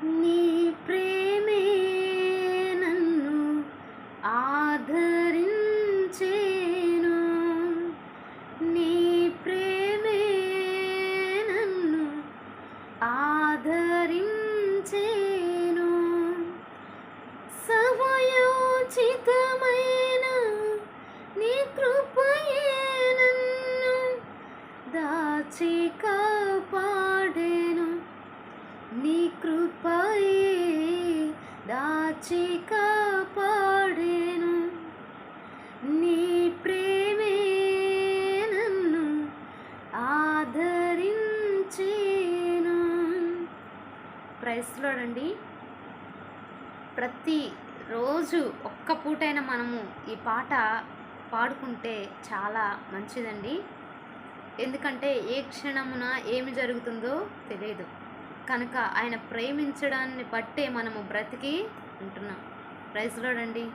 నీ ప్రేమే నన్ను ఆదరించేను. నీ ప్రేమే నన్ను ఆదరించేను. సమయోచితమైన నీ కృపయే నన్ను దాచి కాపాడెను. నీ కృపయే దాచి కాపాడెను. నీ ప్రేమే నన్ను ఆదరించేను. ప్రైజ్ లార్డ్ అండి. ప్రతిరోజు ఒక్క పూటైనా మనము ఈ పాట పాడుకుంటే చాలా మంచిదండి. ఎందుకంటే ఏ క్షణమున ఏమి జరుగుతుందో తెలియదు కనుక ఆయన ప్రేమించడాన్ని బట్టే మనము బ్రతికి ఉంటున్నాం. ప్రైజ్ లార్డ్ అండి.